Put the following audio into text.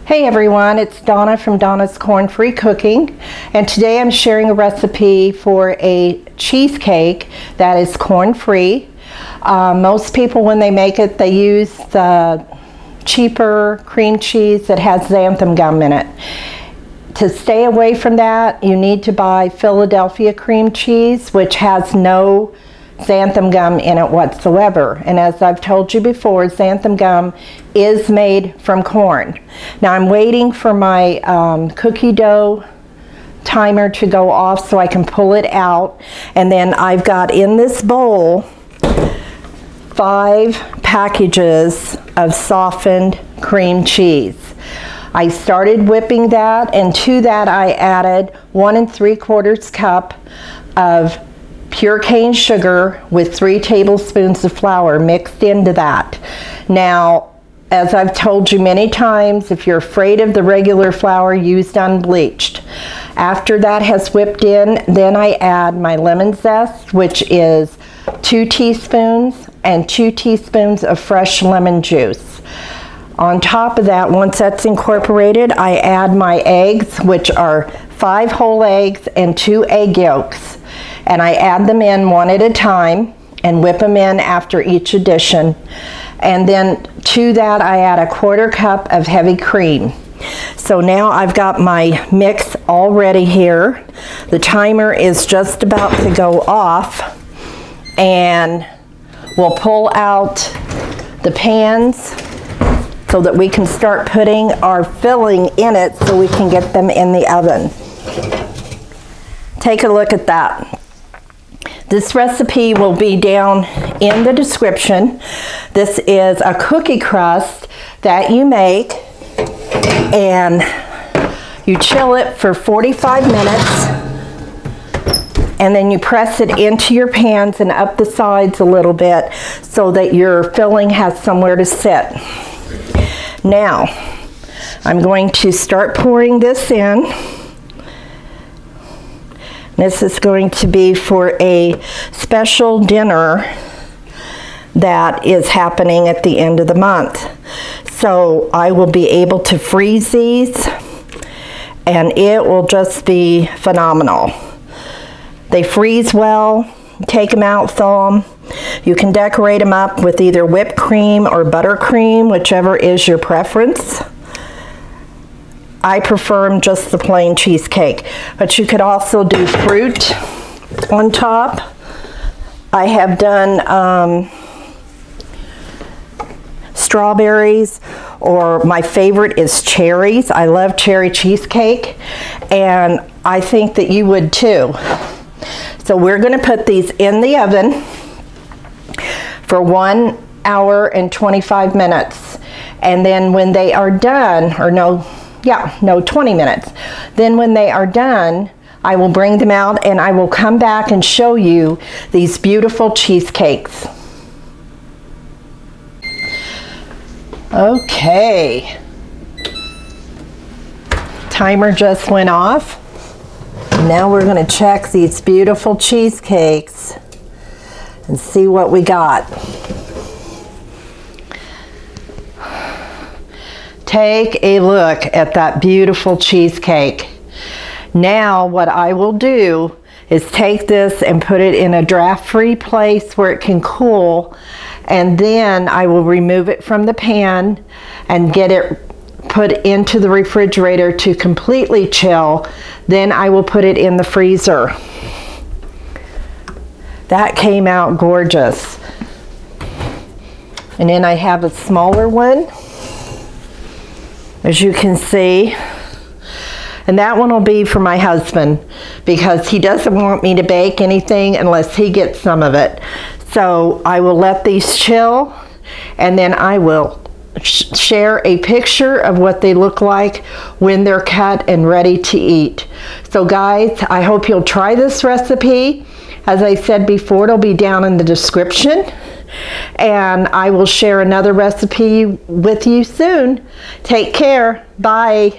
Hey everyone, it's Donna from Donna's Corn-Free Cooking, and today I'm sharing a recipe for a cheesecake that is corn-free. Most people, when they make it, they use the cheaper cream cheese that has xanthan gum in it. To stay away from that, you need to buy Philadelphia cream cheese, which has no xanthan gum in it whatsoever. And as I've told you before, xanthan gum is made from corn. Now I'm waiting for my cookie dough timer to go off so I can pull it out. And then I've got in this bowl 5 packages of softened cream cheese. I started whipping that, and to that I added 1 3/4 cup of pure cane sugar with 3 tablespoons of flour mixed into that. Now, as I've told you many times, if you're afraid of the regular flour, use unbleached. After that has whipped in, then I add my lemon zest, which is 2 teaspoons, and 2 teaspoons of fresh lemon juice. On top of that, once that's incorporated, I add my eggs, which are 5 whole eggs and 2 egg yolks. And I add them in one at a time and whip them in after each addition. And then to that I add 1/4 cup of heavy cream. So now I've got my mix all ready here. The timer is just about to go off, and we'll pull out the pans so that we can start putting our filling in it so we can get them in the oven. Take a look at that. This recipe will be down in the description. This is a cookie crust that you make, and you chill it for 45 minutes, and then you press it into your pans and up the sides a little bit so that your filling has somewhere to sit. Now, I'm going to start pouring this in. This is going to be for a special dinner that is happening at the end of the month. So I will be able to freeze these, and it will just be phenomenal. They freeze well. Take them out, thaw them. You can decorate them up with either whipped cream or buttercream, whichever is your preference. I prefer them just the plain cheesecake, but you could also do fruit on top. I have done strawberries, or my favorite is cherries. I love cherry cheesecake, and I think that you would too. So we're going to put these in the oven for 1 hour and 25 minutes, and then when they are done, 20 minutes. Then when they are done, I will bring them out and I will come back and show you these beautiful cheesecakes. Okay. Timer just went off. Now we're going to check these beautiful cheesecakes and see what we got. Take a look at that beautiful cheesecake. Now what I will do is take this and put it in a draft-free place where it can cool, and then I will remove it from the pan and get it put into the refrigerator to completely chill. Then I will put it in the freezer. That came out gorgeous. And then I have a smaller one, as you can see, and that one will be for my husband because he doesn't want me to bake anything unless he gets some of it. So I will let these chill, and then I will share a picture of what they look like when they're cut and ready to eat. So guys, I hope you'll try this recipe. As I said before, it'll be down in the description, and I will share another recipe with you soon. Take care. Bye.